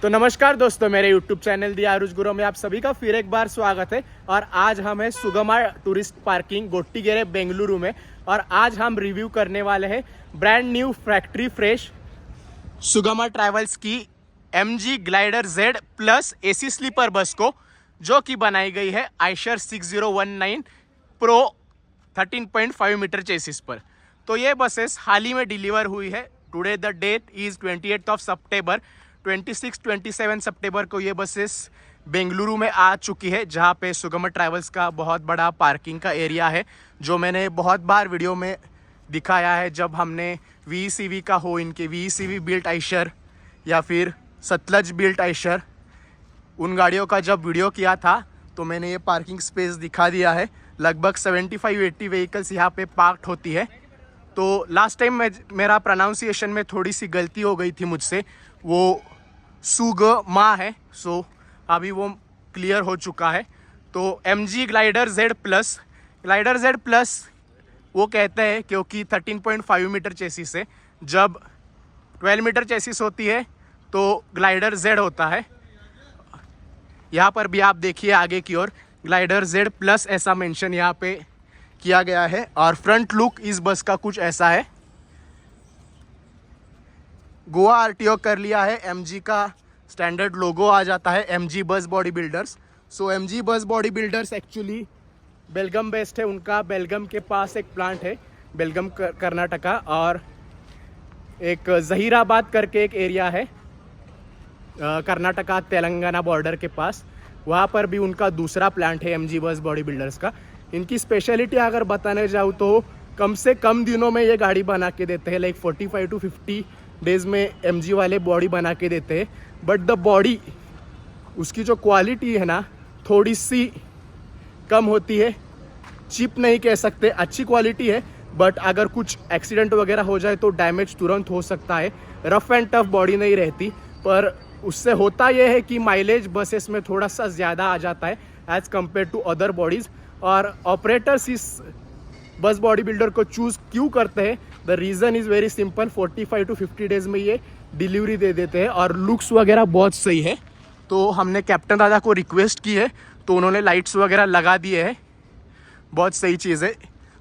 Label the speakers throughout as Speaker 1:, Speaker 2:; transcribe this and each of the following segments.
Speaker 1: तो नमस्कार दोस्तों, मेरे YouTube चैनल दी आरुष गुरु में आप सभी का फिर एक बार स्वागत है। और आज हम हैं सुगमा टूरिस्ट पार्किंग गोट्टीगेरे बेंगलुरु में। और आज हम रिव्यू करने वाले हैं brand new factory fresh Sugama travels की MG glider Z plus AC sleeper bus को, जो कि बनाई गई है आइशर 6019 प्रो 13.5 मीटर चेसिस पर। तो ये बसेस हाल ही में डिलीवर हुई है। टुडे द डेट इज़ 28 सितंबर। 26-27 सितंबर को ये बसेस बेंगलुरु में आ चुकी है, जहाँ पे सुगमा ट्रैवल्स का बहुत बड़ा पार्किंग का एरिया है, जो मैंने बहुत बार वीडियो में दिखाया है। जब हमने VECV का हो, इनके VECV बिल्ट आइशर या फिर सतलज बिल्ट आइशर, उन गाड़ियों का जब वीडियो किया था तो मैंने ये पार्किंग स्पेस दिखा दिया है। लगभग 75-80 व्हीकल्स यहाँ पे पार्क्ड होती है। तो लास्ट टाइम मेरा प्रोनाउंसिएशन में थोड़ी सी गलती हो गई थी मुझसे, वो सुगमा है। सो अभी वो क्लियर हो चुका है। तो MG ग्लाइडर Z प्लस वो कहते हैं क्योंकि 13.5 मीटर चेसिस है। जब 12 मीटर चेसिस होती है तो ग्लाइडर Z होता है। यहाँ पर भी आप देखिए आगे की ओर ग्लाइडर Z प्लस ऐसा मेंशन यहाँ पे किया गया है। और फ्रंट लुक इस बस का कुछ ऐसा है। गोवा RTO कर लिया है। MG का स्टैंडर्ड लोगो आ जाता है, MG बस बॉडी बिल्डर्स। सो MG बस body builders actually Belgaum based है। उनका बेलगम के पास एक प्लांट है, बेलगम कर्नाटका, और एक जहीराबाद करके एक एरिया है कर्नाटका तेलंगाना बॉर्डर के पास। वहाँ पर भी उनका दूसरा प्लांट है MG बस बॉडी बिल्डर्स का। इनकी स्पेशलिटी अगर बताने जाऊँ तो कम से कम दिनों में ये गाड़ी बना के देते हैं। लाइक 45 to 50 डेज़ में MG वाले बॉडी बना के देते हैं। बट द बॉडी, उसकी जो क्वालिटी है ना, थोड़ी सी कम होती है। चीप नहीं कह सकते, अच्छी क्वालिटी है, बट अगर कुछ एक्सीडेंट वगैरह हो जाए तो डैमेज तुरंत हो सकता है। रफ एंड टफ बॉडी नहीं रहती, पर उससे होता यह है कि माइलेज बसेस में थोड़ा सा ज़्यादा आ जाता है as compare to other bodies. और ऑपरेटर्स इस बस बॉडी बिल्डर को चूज़ क्यों करते हैं? The reason is very simple. 45 to 50 days में ये डिलीवरी दे देते हैं और लुक्स वगैरह बहुत सही है। तो हमने कैप्टन दादा को रिक्वेस्ट की है, तो उन्होंने लाइट्स वगैरह लगा दिए हैं। बहुत सही चीज़ है।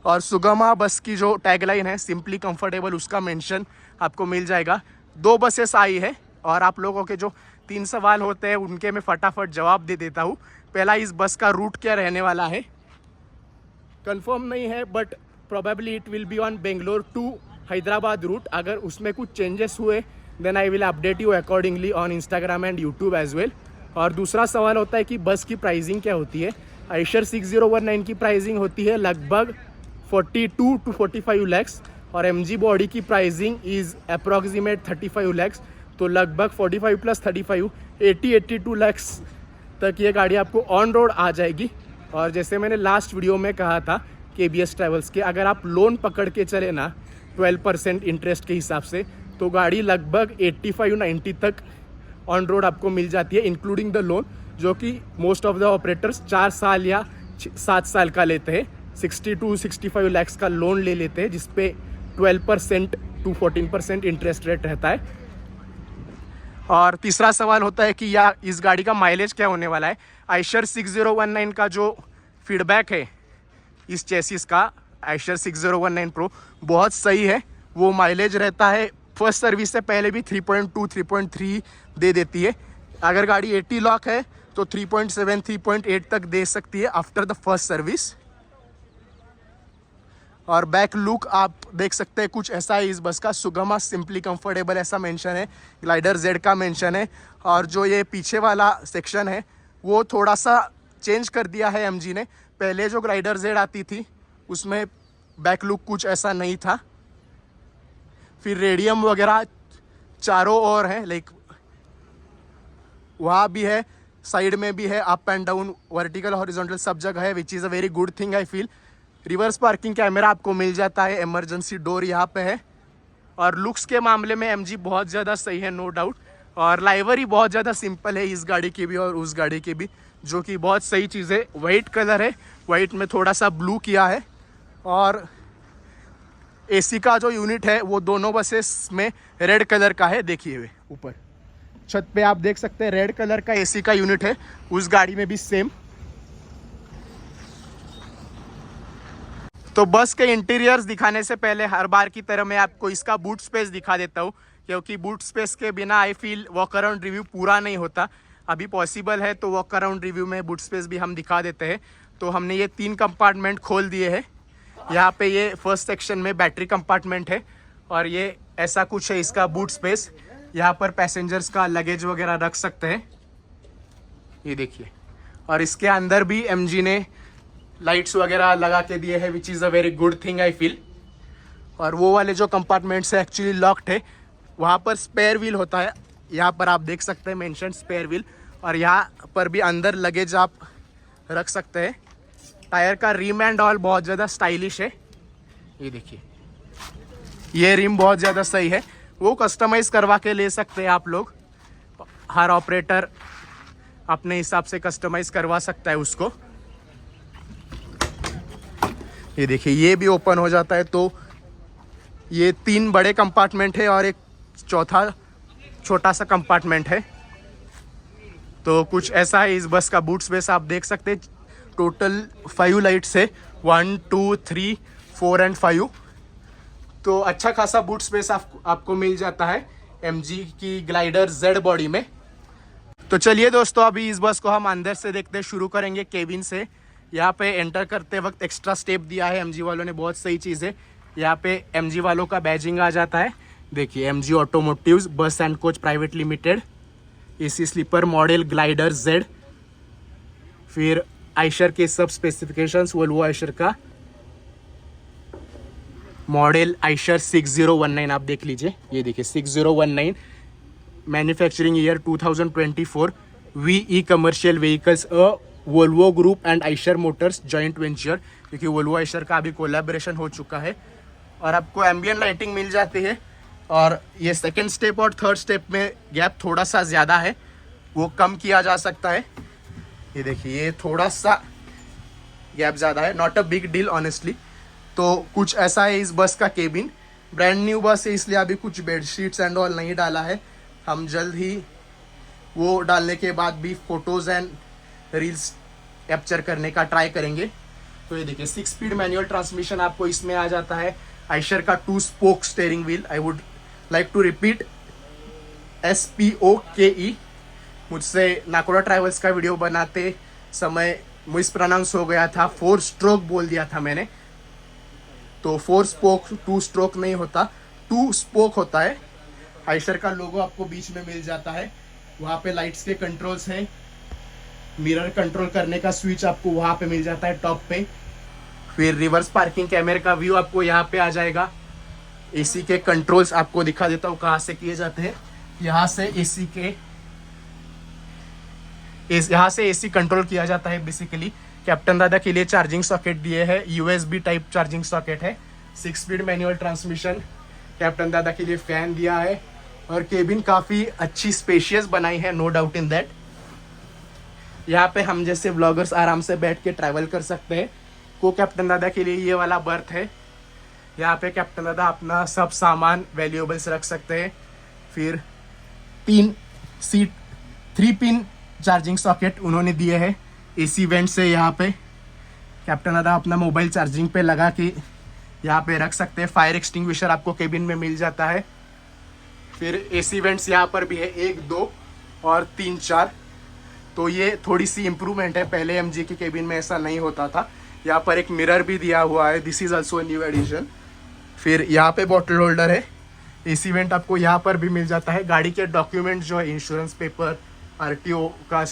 Speaker 1: और सुगमा बस की जो टैगलाइन है, सिंपली कंफर्टेबल, उसका मेंशन आपको मिल जाएगा। 2 बसेस आई है और आप लोगों के जो 3 सवाल होते हैं उनके मैं फटाफट जवाब दे देता हूँ। पहला, इस बस का रूट क्या रहने वाला है? कंफर्म नहीं है, but probably it will be on Bangalore to Hyderabad route. अगर उसमें कुछ चेंजेस हुए then I will update you accordingly on Instagram and YouTube as well. और दूसरा सवाल होता है कि बस की प्राइसिंग क्या होती है? आइशर 6019 की प्राइसिंग होती है लगभग 42 to 45 लैक्स और MG बॉडी की प्राइसिंग इज़ अप्रॉक्सीमेट 35 लैक्स। तो लगभग 45 प्लस 35 82 लैक्स तक ये गाड़ी आपको ऑन रोड आ जाएगी। और जैसे मैंने लास्ट वीडियो में कहा था KBS ट्रैवल्स के, अगर आप लोन पकड़ के चले ना 12% इंटरेस्ट के हिसाब से, तो गाड़ी लगभग 85-90 तक ऑन रोड आपको मिल जाती है, इंक्लूडिंग द लोन, जो कि मोस्ट ऑफ द ऑपरेटर्स 4 साल या 7 साल का लेते हैं। 60 to 65 लैक्स का लोन ले लेते हैं, जिसपे 12% to 14% इंटरेस्ट रेट रहता है। और तीसरा सवाल होता है कि या इस गाड़ी का माइलेज क्या होने वाला है? आइशर 6019 का जो फीडबैक है इस चेसिस का, आइशर 6019 प्रो बहुत सही है। वो माइलेज रहता है फर्स्ट सर्विस से पहले भी 3.2 3.3 दे देती है। अगर गाड़ी 80 लॉक है तो 3.7 3.8 तक दे सकती है आफ्टर द फर्स्ट सर्विस। और बैक लुक आप देख सकते हैं कुछ ऐसा है इस बस का। सुगमा सिंपली कंफर्टेबल ऐसा मेंशन है, ग्लाइडर Z का मेंशन है। और जो ये पीछे वाला सेक्शन है वो थोड़ा सा चेंज कर दिया है MG ने। पहले जो ग्लाइडर Z आती थी उसमें बैक लुक कुछ ऐसा नहीं था। फिर रेडियम वगैरह चारों ओर है, लाइक वहाँ भी है, साइड में भी है, up and down, vertical horizontal सब जगह है, which is a very good thing I feel. Reverse parking camera आपको मिल जाता है, इमरजेंसी डोर यहाँ पे है। और लुक्स के मामले में MG बहुत ज़्यादा सही है, नो डाउट। और लाइवरी बहुत ज़्यादा सिंपल है इस गाड़ी की भी और उस गाड़ी की भी, जो कि बहुत सही चीज़ है। वाइट कलर है, वाइट में थोड़ा सा ब्लू किया है। और AC का जो यूनिट है वो दोनों बसेस में रेड कलर का है, देखिए हुए ऊपर। छत पे आप देख सकते हैं रेड कलर का एसी का यूनिट है, उस गाड़ी में भी सेम। तो बस के इंटीरियर्स दिखाने से पहले हर बार की तरह मैं आपको इसका बूट स्पेस दिखा देता हूँ, क्योंकि बूट स्पेस के बिना I feel walk around review पूरा नहीं होता। अभी पॉसिबल है तो वॉक अराउंड रिव्यू में बूट स्पेस भी हम दिखा देते हैं। तो हमने ये 3 कंपार्टमेंट खोल दिए हैं। यहाँ पे ये फर्स्ट सेक्शन में बैटरी कंपार्टमेंट है और ये ऐसा कुछ है इसका बूट स्पेस। यहाँ पर पैसेंजर्स का लगेज वगैरह रख सकते हैं, ये देखिए। और इसके अंदर भी एमजी ने लाइट्स वगैरह लगा के दिए हैं, which is a very good thing I feel. और वो वाले जो कंपार्टमेंट्स है एक्चुअली लॉक्ड है, वहाँ पर स्पेयर व्हील होता है। यहाँ पर आप देख सकते हैं मेंशन स्पेयर व्हील, और यहाँ पर भी अंदर लगेज आप रख सकते हैं। टायर का रिम एंड ऑल बहुत ज़्यादा स्टाइलिश है, ये देखिए। ये रिम बहुत ज़्यादा सही है, वो कस्टमाइज़ करवा के ले सकते हैं आप लोग। हर ऑपरेटर अपने हिसाब से कस्टमाइज़ करवा सकता है उसको। ये देखिए, ये भी ओपन हो जाता है। तो ये 3 बड़े कंपार्टमेंट है और एक चौथा छोटा सा कंपार्टमेंट है। तो कुछ ऐसा है इस बस का बूट स्पेस, आप देख सकते हैं। टोटल 5 लाइट्स है, 1 2 3 4 एंड 5। तो अच्छा खासा बूट स्पेस आपको मिल जाता है एमजी की ग्लाइडर जेड बॉडी में। तो चलिए दोस्तों, अभी इस बस को हम अंदर से देखते शुरू करेंगे केबिन से। यहाँ पे एंटर करते वक्त एक्स्ट्रा स्टेप दिया है एमजी वालों ने, बहुत सही चीज़ है। यहाँ पे एमजी वालों का बैजिंग आ जाता है, देखिए, MG automotives bus and coach private limited, AC sleeper model glider Z. फिर आइशर के सब स्पेसिफिकेशंस, वोल्वो आइशर का मॉडल आइशर 6019 आप देख लीजिए, ये देखिए 6019, manufacturing year 2024, VE commercial vehicles, Volvo group and Eicher Motors joint venture, क्योंकि वोल्वो आइशर का अभी कोलैबोरेशन हो चुका है। और आपको एम्बियंट लाइटिंग मिल जाती है। और ये सेकंड स्टेप और थर्ड स्टेप में गैप थोड़ा सा ज़्यादा है, वो कम किया जा सकता है। ये देखिए, ये थोड़ा सा गैप ज़्यादा है, not a big deal honestly. तो कुछ ऐसा है इस बस का केबिन। ब्रांड न्यू बस है, इसलिए अभी कुछ बेडशीट्स एंड ऑल नहीं डाला है। हम जल्द ही वो डालने के बाद भी फोटोज़ एंड रील्स कैप्चर करने का ट्राई करेंगे। तो ये देखिए, 6 स्पीड मैनुअल ट्रांसमिशन आपको इसमें आ जाता है। आइशर का 2 spoke steering wheel, I would like to repeat, SPOKE। मुझसे नाकोड़ा ट्रैवल्स का वीडियो बनाते समय मिस प्रोनाउंस हो गया था, 4 स्ट्रोक बोल दिया था मैंने। तो 4 स्पोक 2 स्ट्रोक नहीं होता, 2 स्पोक होता है। आइशर का लोगो आपको बीच में मिल जाता है। वहाँ पे लाइट्स के कंट्रोल्स हैं, मिरर कंट्रोल करने का स्विच आपको वहाँ पे मिल जाता है टॉप पे। फिर रिवर्स पार्किंग कैमरे का व्यू आपको यहाँ पे आ जाएगा। एसी के कंट्रोल्स आपको दिखा देता हूँ कहाँ से किए जाते हैं। यहाँ से एसी कंट्रोल किया जाता है बेसिकली। कैप्टन दादा के लिए चार्जिंग सॉकेट दिए हैं, USB टाइप चार्जिंग सॉकेट है। 6 स्पीड मैनुअल ट्रांसमिशन, कैप्टन दादा के लिए फैन दिया है। और केबिन काफ़ी अच्छी स्पेशियस बनाई है, नो डाउट इन दैट। यहाँ पे हम जैसे व्लॉगर्स आराम से बैठ के ट्रैवल कर सकते हैं। को कैप्टन दादा के लिए ये वाला बर्थ है, यहाँ पे कैप्टन दादा अपना सब सामान वैल्यूएबल्स रख सकते हैं। फिर 3 पिन चार्जिंग सॉकेट उन्होंने दिए हैं। एसी वेंट से यहाँ पे कैप्टन दादा अपना मोबाइल चार्जिंग पे लगा के यहाँ पे रख सकते हैं। फायर एक्सटिंग्विशर आपको केबिन में मिल जाता है। फिर एसी वेंट्स यहाँ पर भी है, 1 2 और 3 4। तो ये थोड़ी सी इम्प्रूवमेंट है, पहले एमजी के केबिन में ऐसा नहीं होता था। यहाँ पर एक मिरर भी दिया हुआ है, this is also new addition. फिर यहाँ पे बॉटल होल्डर है। एसी वेंट आपको यहाँ पर भी मिल जाता है। गाड़ी के डॉक्यूमेंट जो है, इंश्योरेंस पेपर, RTO का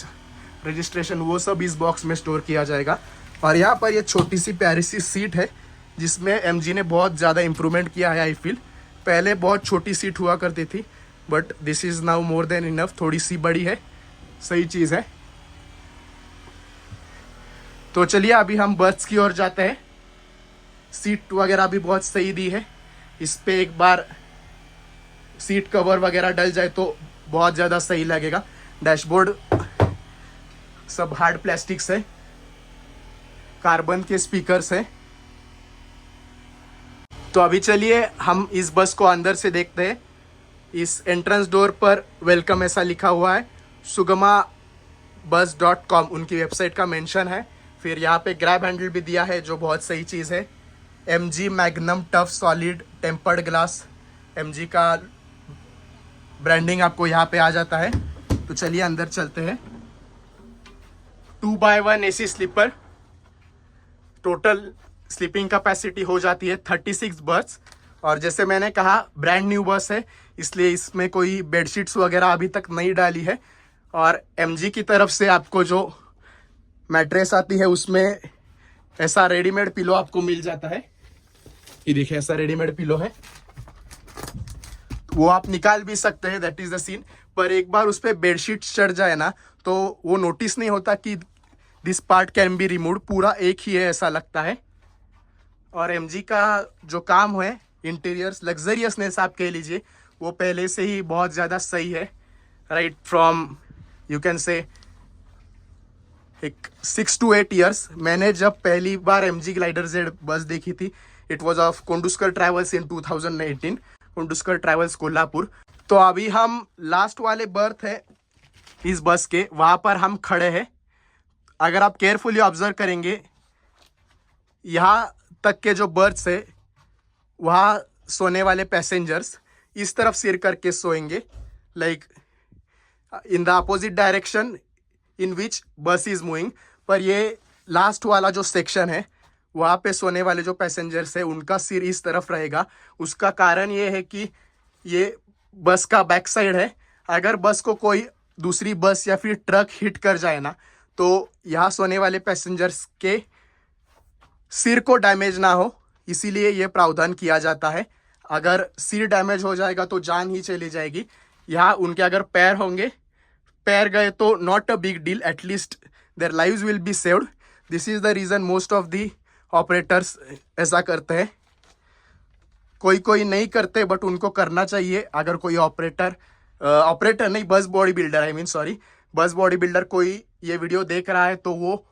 Speaker 1: रजिस्ट्रेशन, वो सब इस बॉक्स में स्टोर किया जाएगा। और यहाँ पर ये छोटी सी प्यारी सी सीट है, जिसमें एमजी ने बहुत ज़्यादा इम्प्रूवमेंट किया है आई फील। पहले बहुत छोटी सीट हुआ करती थी, but this is now more than enough. थोड़ी सी बड़ी है, सही चीज़ है। तो चलिए अभी हम बर्थ्स की ओर जाते हैं। सीट वगैरह भी बहुत सही दी है। इस पे एक बार सीट कवर वगैरह डल जाए तो बहुत ज़्यादा सही लगेगा। डैशबोर्ड सब हार्ड प्लास्टिक्स है, कार्बन के स्पीकर्स है। तो अभी चलिए हम इस बस को अंदर से देखते हैं। इस एंट्रेंस डोर पर वेलकम ऐसा लिखा हुआ है, sugamabus.com उनकी वेबसाइट का मेंशन है। फिर यहाँ पे ग्रैब हैंडल भी दिया है जो बहुत सही चीज़ है। MG magnum tough solid tempered glass, MG का ब्रांडिंग आपको यहाँ पे आ जाता है। तो चलिए अंदर चलते हैं। 2x1 AC sleeper, total sleeping capacity हो जाती है 36 बर्थ। और जैसे मैंने कहा ब्रांड न्यू बस है, इसलिए इसमें कोई बेडशीट्स वगैरह अभी तक नहीं डाली है। और MG की तरफ से आपको जो मैट्रेस आती है उसमें ऐसा रेडीमेड पिलो आपको मिल जाता है। ये देखिए ऐसा रेडीमेड पिलो है, वो आप निकाल भी सकते हैं, दैट इज द सीन। पर एक बार उस पर बेडशीट चढ़ जाए ना तो वो नोटिस नहीं होता कि this part can be remove, पूरा एक ही है ऐसा लगता है। और MG का जो काम है इंटीरियर्स लग्जरियसनेस आप कह लीजिए, वो पहले से ही बहुत ज़्यादा सही है। Right from you can say एक 6 to 8 ईयर्स। मैंने जब पहली बार MG ग्लाइडर जेड बस देखी थी, it was of Konduskar travels in 2018, Konduskar travels Kolhapur. तो अभी हम लास्ट वाले बर्थ है इस बस के, वहाँ पर हम खड़े हैं। अगर आप केयरफुली ऑब्जर्व करेंगे, यहाँ तक के जो बर्थ्स है वहाँ सोने वाले पैसेंजर्स इस तरफ सिर करके सोएंगे, like in the opposite direction in which bus is moving. पर ये लास्ट वाला जो सेक्शन है वहाँ पे सोने वाले जो पैसेंजर्स है उनका सिर इस तरफ रहेगा। उसका कारण ये है कि ये बस का बैक साइड है। अगर बस को कोई दूसरी बस या फिर ट्रक हिट कर जाए ना, तो यहाँ सोने वाले पैसेंजर्स के सिर को डैमेज ना हो, इसीलिए ये प्रावधान किया जाता है। अगर सिर डैमेज हो जाएगा तो जान ही चली जाएगी। यहाँ उनके अगर पैर होंगे, पैर गए तो not a big deal, at least their lives will be saved. This is the reason most of the operators ऐसा करते हैं। कोई कोई नहीं करते बट उनको करना चाहिए। अगर कोई ऑपरेटर नहीं, बस body builder, I mean sorry, बस बॉडी बिल्डर कोई ये वीडियो देख रहा है तो वो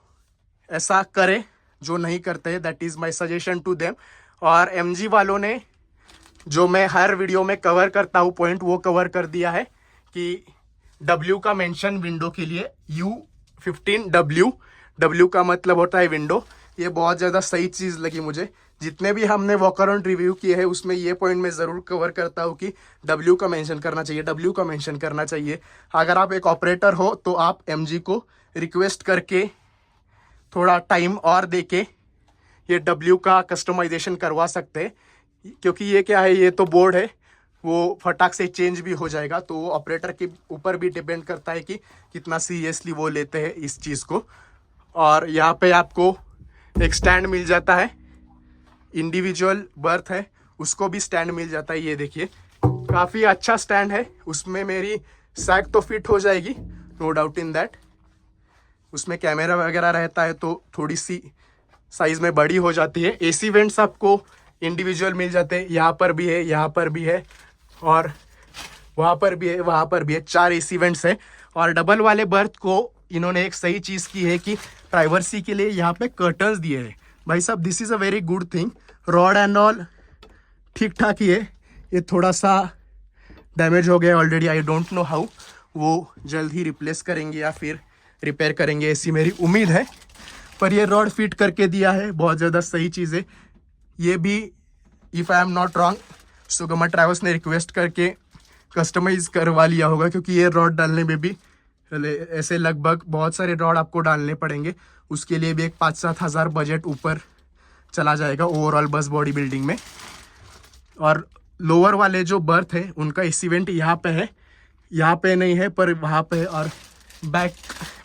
Speaker 1: ऐसा करे जो नहीं करते, that is my suggestion to them. और MG वालों ने जो मैं हर वीडियो में कवर करता हूँ पॉइंट, वो कवर कर दिया है कि W का मेंशन विंडो के लिए, U15W, W का मतलब होता है विंडो। ये बहुत ज़्यादा सही चीज़ लगी मुझे। जितने भी हमने वॉक अराउंड रिव्यू किए हैं उसमें ये पॉइंट मैं ज़रूर कवर करता हूँ कि W का मेंशन करना चाहिए, W का मेंशन करना चाहिए। अगर आप एक ऑपरेटर हो तो आप MG को रिक्वेस्ट करके थोड़ा टाइम और देके ये W का कस्टमाइजेशन करवा सकते हैं, क्योंकि ये क्या है, ये तो बोर्ड है, वो फटाक से चेंज भी हो जाएगा। तो वो ऑपरेटर के ऊपर भी डिपेंड करता है कि कितना सीरियसली वो लेते हैं इस चीज़ को। और यहाँ पे आपको एक स्टैंड मिल जाता है, इंडिविजुअल बर्थ है उसको भी स्टैंड मिल जाता है। ये देखिए काफ़ी अच्छा स्टैंड है, उसमें मेरी सैक तो फिट हो जाएगी, नो डाउट इन दैट। उसमें कैमरा वगैरह रहता है तो थोड़ी सी साइज़ में बड़ी हो जाती है। AC वेंट्स आपको इंडिविजुअल मिल जाते हैं, यहाँ पर भी है, यहाँ पर भी है, और वहाँ पर भी है, वहाँ पर भी है। 4 AC वेंट्स है। और डबल वाले बर्थ को इन्होंने एक सही चीज़ की है कि प्राइवेसी के लिए यहाँ पे कर्टन्स दिए हैं। भाई साहब, this is a very good thing. Rod and all ठीक ठाक ही है, ये थोड़ा सा डैमेज हो गया already, I don't know how. वो जल्द ही रिप्लेस करेंगे या फिर रिपेयर करेंगे ऐसी मेरी उम्मीद है। पर ये रॉड फिट करके दिया है, बहुत ज़्यादा सही चीज़ है। ये भी if I am not wrong Sugama travels ने रिक्वेस्ट करके कस्टमाइज करवा लिया होगा, क्योंकि ये रॉड डालने में भी ऐसे लगभग बहुत सारे रॉड आपको डालने पड़ेंगे। उसके लिए भी एक 5-7 हज़ार बजट ऊपर चला जाएगा ओवरऑल बस बॉडी बिल्डिंग में। और लोअर वाले जो बर्थ है उनका AC वेंट यहाँ पे है, यहाँ पे नहीं है पर वहाँ पे है। और बैक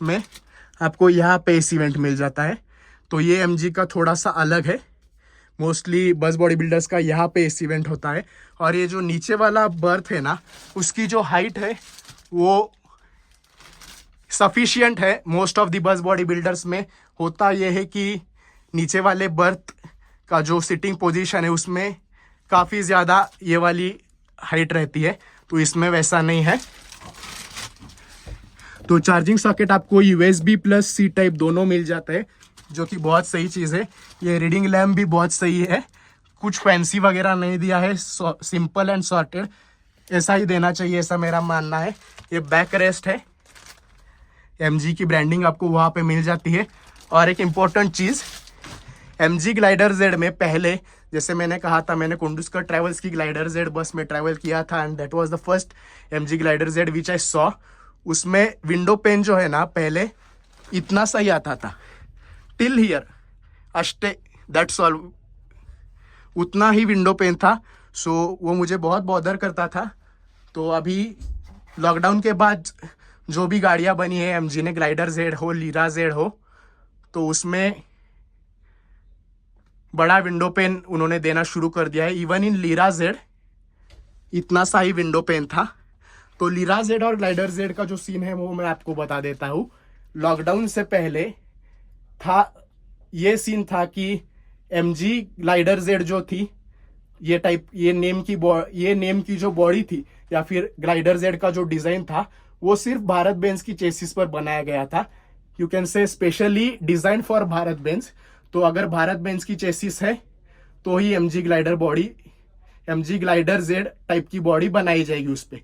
Speaker 1: में आपको यहाँ पे AC वेंट मिल जाता है। तो ये MG का थोड़ा सा अलग है, मोस्टली बस बॉडी बिल्डर्स का यहाँ पे AC वेंट होता है। और ये जो नीचे वाला बर्थ है ना, उसकी जो हाइट है वो सफिशिएंट है। Most of the bus body builders में होता यह है कि नीचे वाले बर्थ का जो सिटिंग पोजीशन है उसमें काफ़ी ज़्यादा ये वाली हाइट रहती है, तो इसमें वैसा नहीं है। तो चार्जिंग सॉकेट आपको USB प्लस C टाइप दोनों मिल जाता है, जो कि बहुत सही चीज़ है। ये रीडिंग लैम्प भी बहुत सही है, कुछ फैंसी वगैरह नहीं दिया है, सिंपल एंड सॉर्टेड। ऐसा ही देना चाहिए, ऐसा मेरा मानना है। ये बैक रेस्ट है, एमजी की ब्रांडिंग आपको वहाँ पे मिल जाती है। और एक इम्पोर्टेंट चीज़, एमजी ग्लाइडर जेड में पहले, जैसे मैंने कहा था, मैंने कुंडुस्कर ट्रैवल्स की ग्लाइडर जेड बस में ट्रैवल किया था and that was the first MG glider Z which I saw. उसमें विंडो पेन जो है ना, पहले इतना सही आता था, टिल हियर अष्टे, दैट्स ऑल, उतना ही विंडो पेन था। सो वो मुझे बहुत बॉदर करता था। तो अभी लॉकडाउन के बाद जो भी गाड़ियाँ बनी है एमजी ने, ग्लाइडर जेड हो, लीरा जेड हो, तो उसमें बड़ा विंडो पेन उन्होंने देना शुरू कर दिया है। इवन इन लीरा जेड इतना सा ही विंडो पेन था। तो लीरा जेड और ग्लाइडर जेड का जो सीन है वो मैं आपको बता देता हूँ। लॉकडाउन से पहले था, ये सीन था कि एमजी ग्लाइडर जेड जो थी, ये टाइप, ये नेम की जो बॉडी थी या फिर ग्लाइडर जेड का जो डिजाइन था, वो सिर्फ भारत बेंज की चेसिस पर बनाया गया था। You can say specially design for Bharat Benz. तो अगर भारत बेंज की चेसिस है तो ही एमजी ग्लाइडर जेड टाइप की बॉडी बनाई जाएगी उस पर।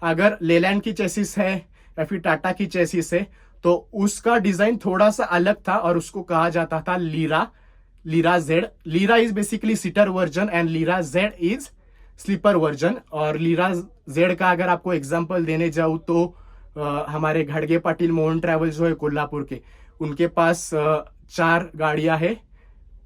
Speaker 1: अगर लेलैंड की चेसिस है या फिर टाटा की चेसिस है तो उसका डिजाइन थोड़ा सा अलग था और उसको कहा जाता था Lyra Z. Lyra is basically seater version and Lyra Z is sleeper version. और लीरा जेड का अगर आपको एग्जांपल देने जाऊँ तो हमारे घड़गे पाटिल मोहन ट्रैवल्स जो है कोल्हापुर के, उनके पास 4 गाड़ियां है,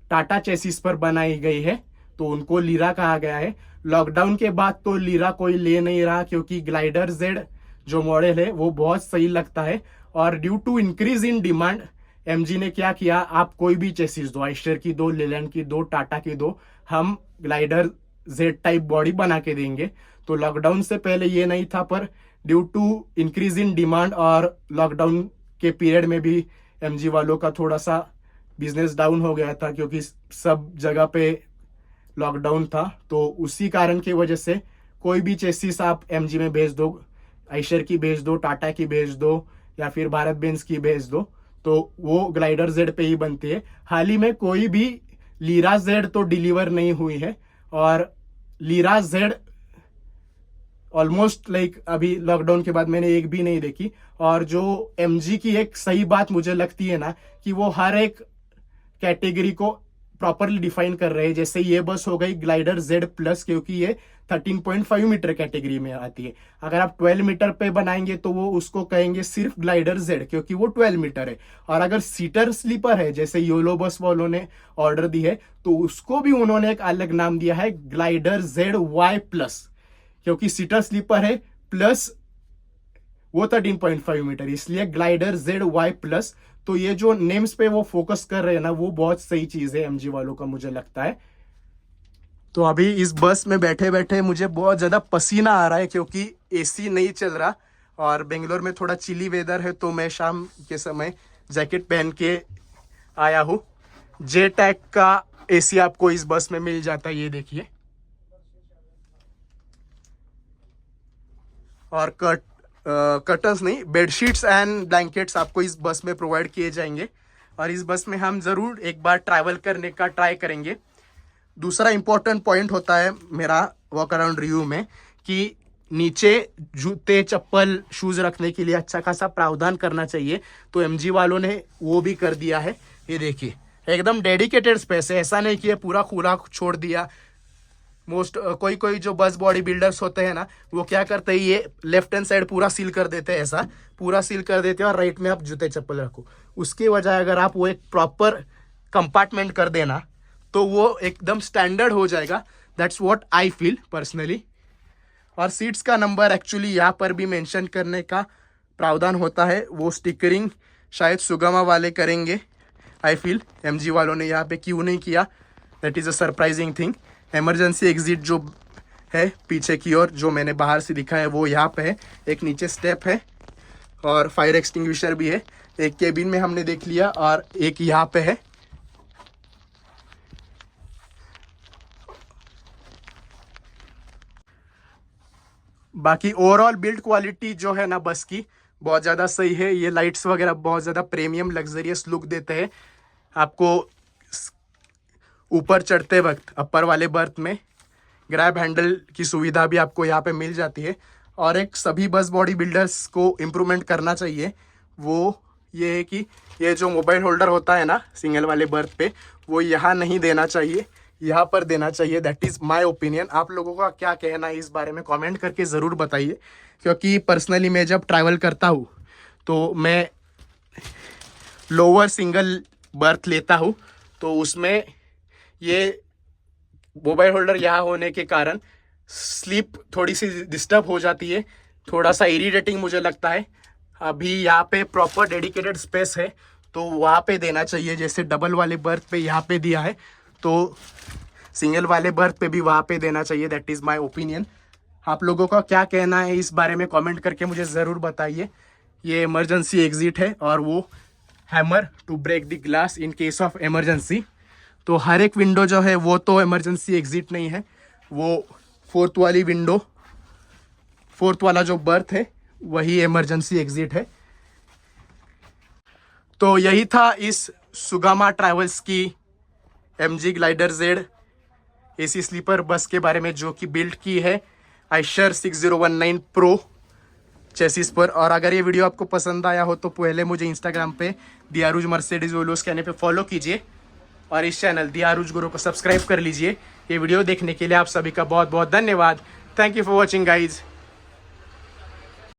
Speaker 1: टाटा चेसिस पर बनाई गई है, तो उनको लीरा कहा गया है। लॉकडाउन के बाद तो लीरा कोई ले नहीं रहा, क्योंकि ग्लाइडर जेड जो मॉडल है वो बहुत सही लगता है। और due to increase in demand MG ने क्या किया, आप कोई भी चेसिस दो, आइस्टर की दो, लेलैंड की दो, टाटा की दो, हम ग्लाइडर जेड टाइप बॉडी बना के देंगे। तो लॉकडाउन से पहले ये नहीं था, पर due to increase in demand और लॉकडाउन के पीरियड में भी एमजी वालों का थोड़ा सा बिजनेस डाउन हो गया था, क्योंकि सब जगह पे लॉकडाउन था। तो उसी कारण की वजह से कोई भी चेसिस आप एमजी में भेज दो, आइशर की भेज दो, टाटा की भेज दो या फिर भारत बेंज की भेज दो, तो वो ग्लाइडर जेड पे ही बनती है। हाल ही में कोई भी लीरा जेड तो डिलीवर नहीं हुई है, और लीरा जेड ऑलमोस्ट अभी लॉकडाउन के बाद मैंने एक भी नहीं देखी। और जो एमजी की एक सही बात मुझे लगती है ना, कि वो हर एक कैटेगरी को प्रॉपरली डिफाइन कर रहे हैं। जैसे ये बस हो गई ग्लाइडर जेड प्लस, क्योंकि ये 13.5 मीटर कैटेगरी में आती है। अगर आप 12 मीटर पे बनाएंगे तो वो उसको कहेंगे सिर्फ ग्लाइडर जेड, क्योंकि वो 12 मीटर है। और अगर सीटर स्लीपर है, जैसे योलो बस वालों ने ऑर्डर दी है, तो उसको भी उन्होंने एक अलग नाम दिया है, ग्लाइडर जेड वाई प्लस, क्योंकि सीटर स्लीपर है प्लस वो 13.5 मीटर, इसलिए ग्लाइडर जेड वाई प्लस। तो ये जो नेम्स पे वो फोकस कर रहे हैं ना, वो बहुत सही चीज है एमजी वालों का, मुझे लगता है। तो अभी इस बस में बैठे बैठे मुझे बहुत ज्यादा पसीना आ रहा है, क्योंकि एसी नहीं चल रहा और बेंगलोर में थोड़ा चिली वेदर है। तो मैं शाम के समय जैकेट पहन के आया हूँ। जे टैग का एसी आपको इस बस में मिल जाता है, ये देखिए। और कर्टन्स नहीं, बेडशीट्स एंड ब्लैंकेट्स आपको इस बस में प्रोवाइड किए जाएंगे। और इस बस में हम ज़रूर एक बार ट्रैवल करने का ट्राई करेंगे। दूसरा इंपॉर्टेंट पॉइंट होता है मेरा वॉक अराउंड रिव्यू में, कि नीचे जूते चप्पल शूज़ रखने के लिए अच्छा खासा प्रावधान करना चाहिए। तो एमजी वालों ने वो भी कर दिया है। ये देखिए, एकदम डेडिकेटेड स्पेस है, ऐसा नहीं कि ये पूरा खुला छोड़ दिया। कोई जो बस बॉडी बिल्डर्स होते हैं ना, वो क्या करते हैं, ये लेफ्ट हैंड साइड पूरा सील कर देते हैं, ऐसा पूरा सील कर देते हैं, और राइट में आप जूते चप्पल रखो। उसके वजह अगर आप वो एक प्रॉपर कंपार्टमेंट कर देना तो वो एकदम स्टैंडर्ड हो जाएगा। That's what I feel personally. और सीट्स का नंबर एक्चुअली यहाँ पर भी मेंशन करने का प्रावधान होता है, वो स्टिकरिंग शायद सुगमा वाले करेंगे। आई फील एमजी वालों ने यहाँ पे क्यों नहीं किया, that is a surprising thing. Emergency exit जो है पीछे की ओर, जो मैंने बाहर से दिखा है, वो यहाँ पे है। एक नीचे स्टेप है और फायर एक्सटिंग्विशर भी है। एक केबिन में हमने देख लिया और एक यहाँ पे है। बाकी ओवरऑल बिल्ड क्वालिटी जो है ना बस की, बहुत ज़्यादा सही है। ये लाइट्स वगैरह बहुत ज़्यादा प्रीमियम लग्जरियस लुक देते हैं आपको ऊपर चढ़ते वक्त अपर वाले बर्थ में। ग्रैब हैंडल की सुविधा भी आपको यहाँ पे मिल जाती है। और एक सभी बस बॉडी बिल्डर्स को इम्प्रूवमेंट करना चाहिए वो ये है कि ये जो मोबाइल होल्डर होता है ना सिंगल वाले बर्थ पे, वो यहाँ नहीं देना चाहिए, यहाँ पर देना चाहिए। That is my opinion. आप लोगों का क्या कहना है इस बारे में कमेंट करके ज़रूर बताइए, क्योंकि पर्सनली मैं जब ट्रैवल करता हूँ तो मैं लोअर सिंगल बर्थ लेता हूँ, तो उसमें ये मोबाइल होल्डर यहाँ होने के कारण स्लीप थोड़ी सी डिस्टर्ब हो जाती है, थोड़ा सा इरिटेटिंग मुझे लगता है। अभी यहाँ पे प्रॉपर डेडिकेटेड स्पेस है तो वहाँ पे देना चाहिए, जैसे डबल वाले बर्थ पे यहाँ पे दिया है तो सिंगल वाले बर्थ पे भी वहाँ पे देना चाहिए। That is my opinion. आप लोगों का क्या कहना है इस बारे में कमेंट करके मुझे ज़रूर बताइए। ये इमरजेंसी एग्जिट है और वो hammer to break the glass in case of emergency. तो हर एक विंडो जो है वो तो इमरजेंसी एग्जिट नहीं है, वो फोर्थ वाली विंडो, फोर्थ वाला जो बर्थ है वही इमरजेंसी एग्जिट है। तो यही था इस सुगामा ट्रैवल्स की MG glider Z AC sleeper bus के बारे में, जो कि बिल्ड की है आइशर 6019 प्रो चेसिस पर। और अगर ये वीडियो आपको पसंद आया हो तो पहले मुझे इंस्टाग्राम पे दियारुज मर्सिडीज ओलोस कहने पे फॉलो कीजिए और इस चैनल दियारुज गुरु को सब्सक्राइब कर लीजिए। ये वीडियो देखने के लिए आप सभी का बहुत बहुत धन्यवाद। Thank you for watching guys.